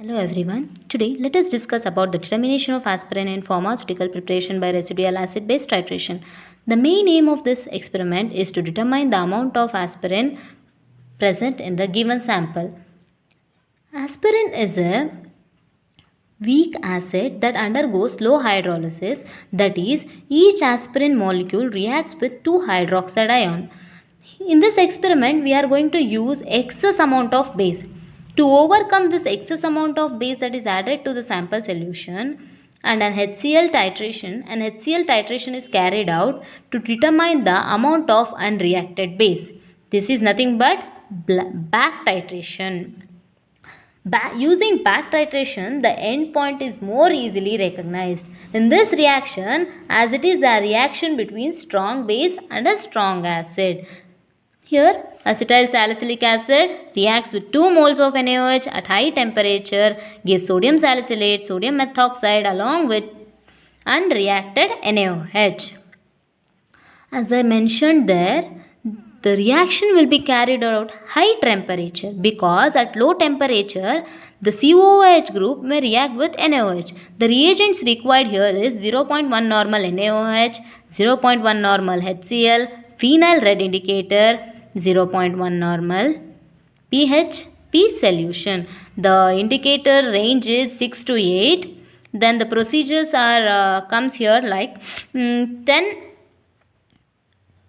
Hello everyone. Today let us discuss about the determination of aspirin in pharmaceutical preparation by residual acid based titration. The main aim of this experiment is to determine the amount of aspirin present in the given sample. Aspirin is a weak acid that undergoes slow hydrolysis, that is, each aspirin molecule reacts with 2 hydroxide ion. In this experiment, we are going to use excess amount of base. To overcome this excess amount of base that is added to the sample solution and an HCl titration is carried out to determine the amount of unreacted base. This is nothing but back titration. Using back titration, the end point is more easily recognized. In this reaction, as it is a reaction between strong base and a strong acid. Here, acetyl salicylic acid reacts with 2 moles of NaOH at high temperature, gives sodium salicylate, sodium methoxide along with unreacted NaOH. As I mentioned there, the reaction will be carried out high temperature because at low temperature, the COOH group may react with NaOH. The reagents required here is 0.1 normal NaOH, 0.1 normal HCl, phenyl red indicator, 0.1 normal PHP solution. The indicator range is 6 to 8. Then the procedures are comes here like 10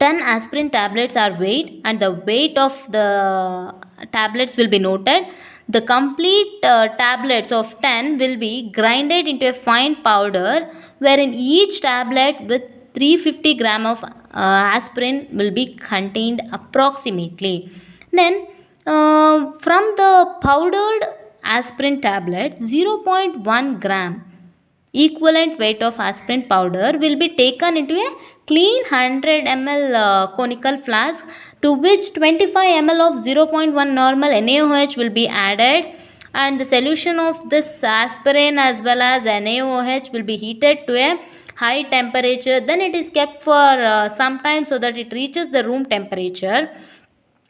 aspirin tablets are weighed and the weight of the tablets will be noted. The complete tablets of 10 will be grinded into a fine powder wherein each tablet with 350 gram of aspirin will be contained approximately. Then from the powdered aspirin tablets, 0.1 gram equivalent weight of aspirin powder will be taken into a clean 100 ml conical flask to which 25 ml of 0.1 normal NaOH will be added, and the solution of this aspirin as well as NaOH will be heated to a high temperature. Then it is kept for some time so that it reaches the room temperature.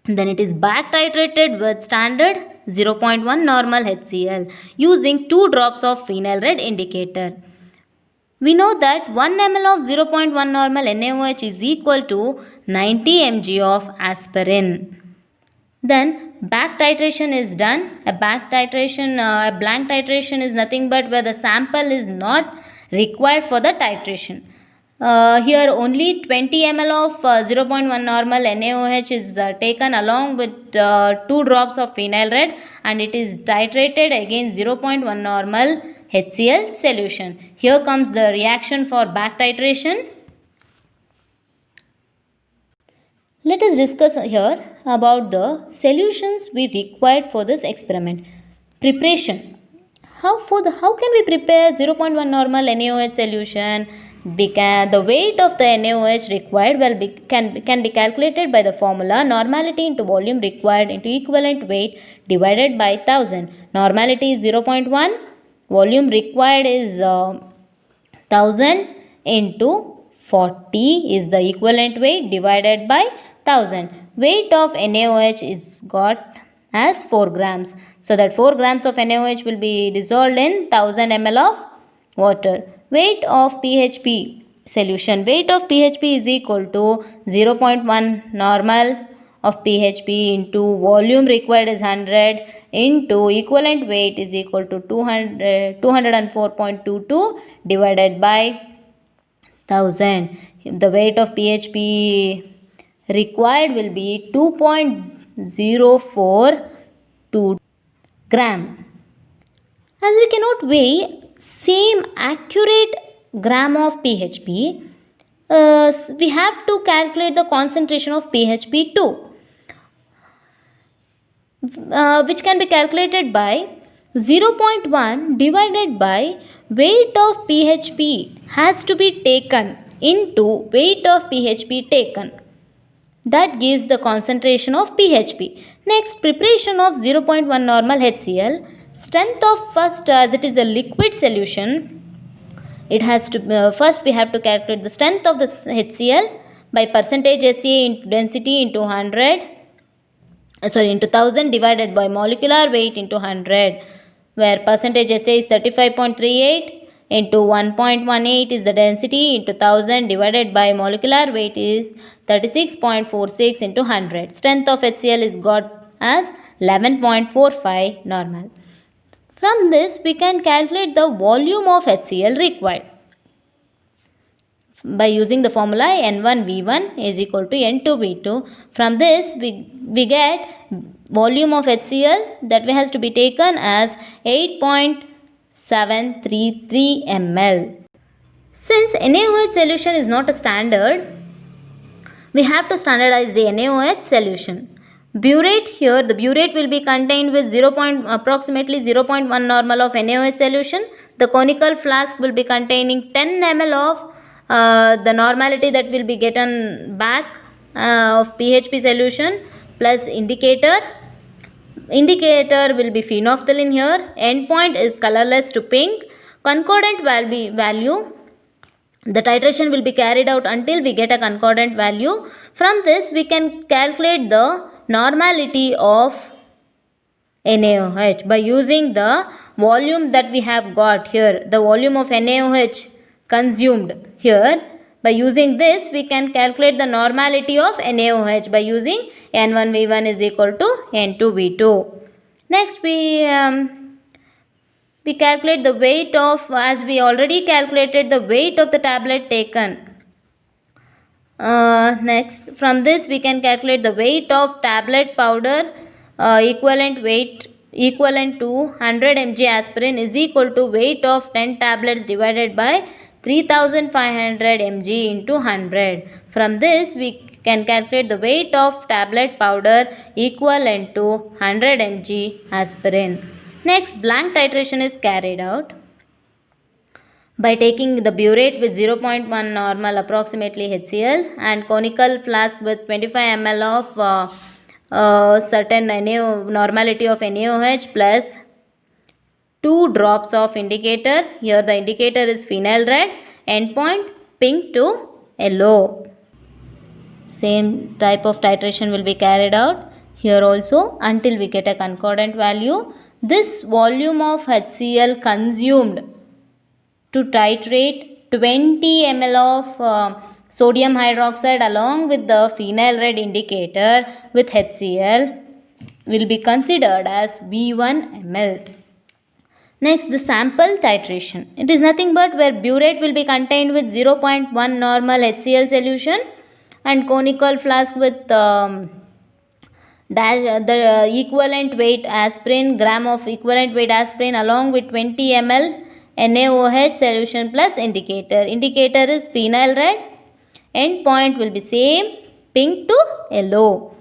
Then it is back titrated with standard 0.1 normal HCl using 2 drops of phenyl red indicator. We know that 1 ml of 0.1 normal NaOH is equal to 90 mg of aspirin. Then back titration is done. A blank titration is nothing but where the sample is not required for the titration. Here only 20 ml of 0.1 normal NaOH is taken along with 2 drops of phenyl red and it is titrated against 0.1 normal HCl solution. Here comes the reaction for back titration. Let us discuss here about the solutions we required for this experiment. Preparation. How can we prepare 0.1 normal NaOH solution? The weight of the NaOH required can be calculated by the formula normality into volume required into equivalent weight divided by 1000. Normality is 0.1, volume required is 1000 into 40 is the equivalent weight divided by 1000. Weight of NaOH is got as 4 grams. So that 4 grams of NaOH will be dissolved in 1000 ml of water. Weight of PHP solution. Weight of PHP is equal to 0.1 normal of PHP into volume required is 100 into equivalent weight is equal to 204.22 divided by 1000. The weight of PHP required will be 2.042 gram. As we cannot weigh same accurate gram of PHP, we have to calculate the concentration of PHP too, which can be calculated by 0.1 divided by weight of PHP has to be taken into weight of PHP taken. That gives the concentration of PHP. Next, preparation of 0.1 normal HCl. Strength of first, as it is a liquid solution, it has to first we have to calculate the strength of the HCl by percentage SA into density into 100 into 1000 divided by molecular weight into 100. where percentage SA is 35.38 into 1.18 is the density into 1000 divided by molecular weight is 36.46 into 100. Strength of HCl is got as 11.45 normal. From this we can calculate the volume of HCl required by using the formula N1V1 is equal to N2V2. From this we get volume of HCl that has to be taken as 8.733 ml. Since NaOH solution is not a standard, we have to standardize the NaOH solution. Burette, here the burette will be contained with approximately 0.1 normal of NaOH solution. The conical flask will be containing 10 ml of the normality that will be gotten back of PHP solution plus indicator. Indicator will be phenolphthalein here. Endpoint is colorless to pink. Concordant value, the titration will be carried out until we get a concordant value. From this we can calculate the normality of NaOH by using the volume that we have got here, the volume of NaOH consumed here. By using this we can calculate the normality of NaOH by using N1V1 is equal to N2V2. Next we calculate the weight of, as we already calculated the weight of the tablet taken. Next from this we can calculate the weight of tablet powder equivalent to 100 mg aspirin is equal to weight of 10 tablets divided by 3500 mg into 100. From this we can calculate the weight of tablet powder equivalent to 100 mg aspirin. Next, blank titration is carried out by taking the burette with 0.1 normal approximately HCl and conical flask with 25 ml of certain normality of NaOH plus 2 drops of indicator. Here the indicator is phenyl red, endpoint pink to yellow. Same type of titration will be carried out here also until we get a concordant value. This volume of HCl consumed to titrate 20 ml of sodium hydroxide along with the phenyl red indicator with HCl will be considered as V1 ml. Next, the sample titration. It is nothing but where burette will be contained with 0.1 normal HCl solution and conical flask with the equivalent weight aspirin, gram of equivalent weight aspirin along with 20 ml NaOH solution plus indicator. Indicator is phenyl red. Endpoint will be same, pink to yellow.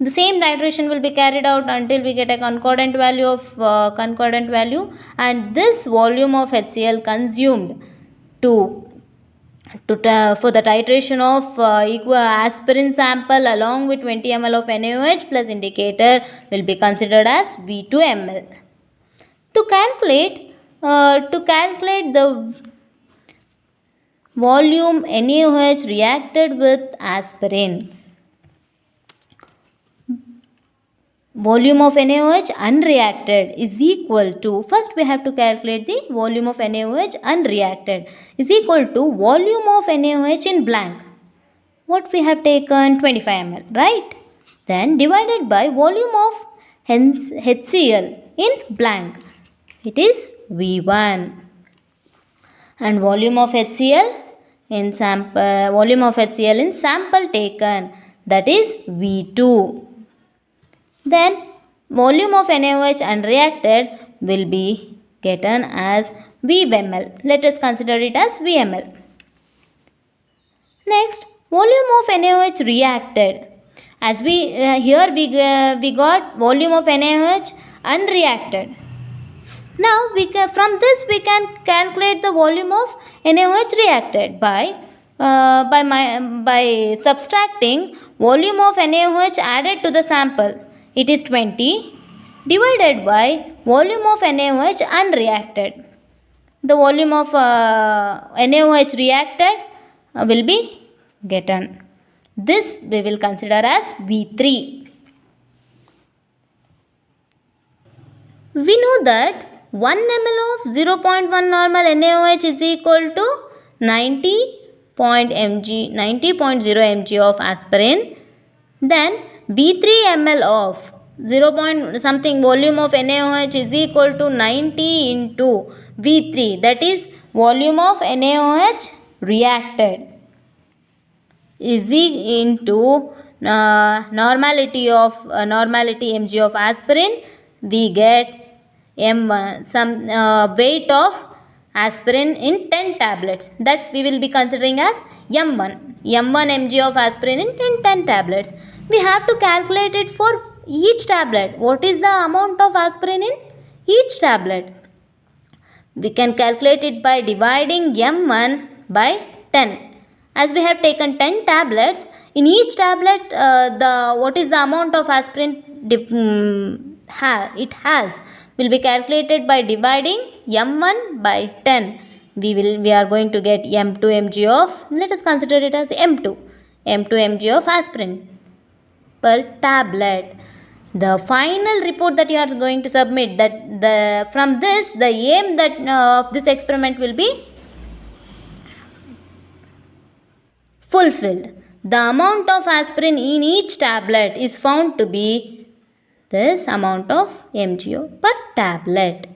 The same titration will be carried out until we get a concordant value and this volume of HCl consumed for the titration of aspirin sample along with 20 ml of NaOH plus indicator will be considered as V2 ml. To calculate the volume NaOH reacted with aspirin, volume of NaOH unreacted is equal to, first we have to calculate the volume of NaOH unreacted is equal to volume of NaOH in blank. What we have taken 25 ml, right? Then divided by volume of HCl in blank. It is V1. And volume of HCl in sample taken, that is V2. Then volume of NaOH unreacted will be given as VML. Let us consider it as VML. Next, volume of NaOH reacted. As we got volume of NaOH unreacted. Now from this we can calculate the volume of NaOH reacted by subtracting volume of NaOH added to the sample. It is 20 divided by volume of NaOH unreacted. The volume of NaOH reacted will be given. This we will consider as V3. We know that 1 ml of 0.1 normal NaOH is equal to 90.0 mg of aspirin. Then V3 ml of 0. something volume of NaOH is equal to 90 into V3, that is volume of NaOH reacted, is into normality mg of aspirin. We get M1, some weight of aspirin in 10 tablets, that we will be considering as M1 mg of aspirin in 10 tablets. We have to calculate it for each tablet. What is the amount of aspirin in each tablet? We can calculate it by dividing M1 by 10. As we have taken 10 tablets, in each tablet what is the amount of aspirin it has will be calculated by dividing M1 by 10. We are going to get M2 mg of, let us consider it as M2 mg of aspirin per tablet. The final report that you are going to submit, that from this the aim that of this experiment will be fulfilled. The amount of aspirin in each tablet is found to be this amount of mg per tablet.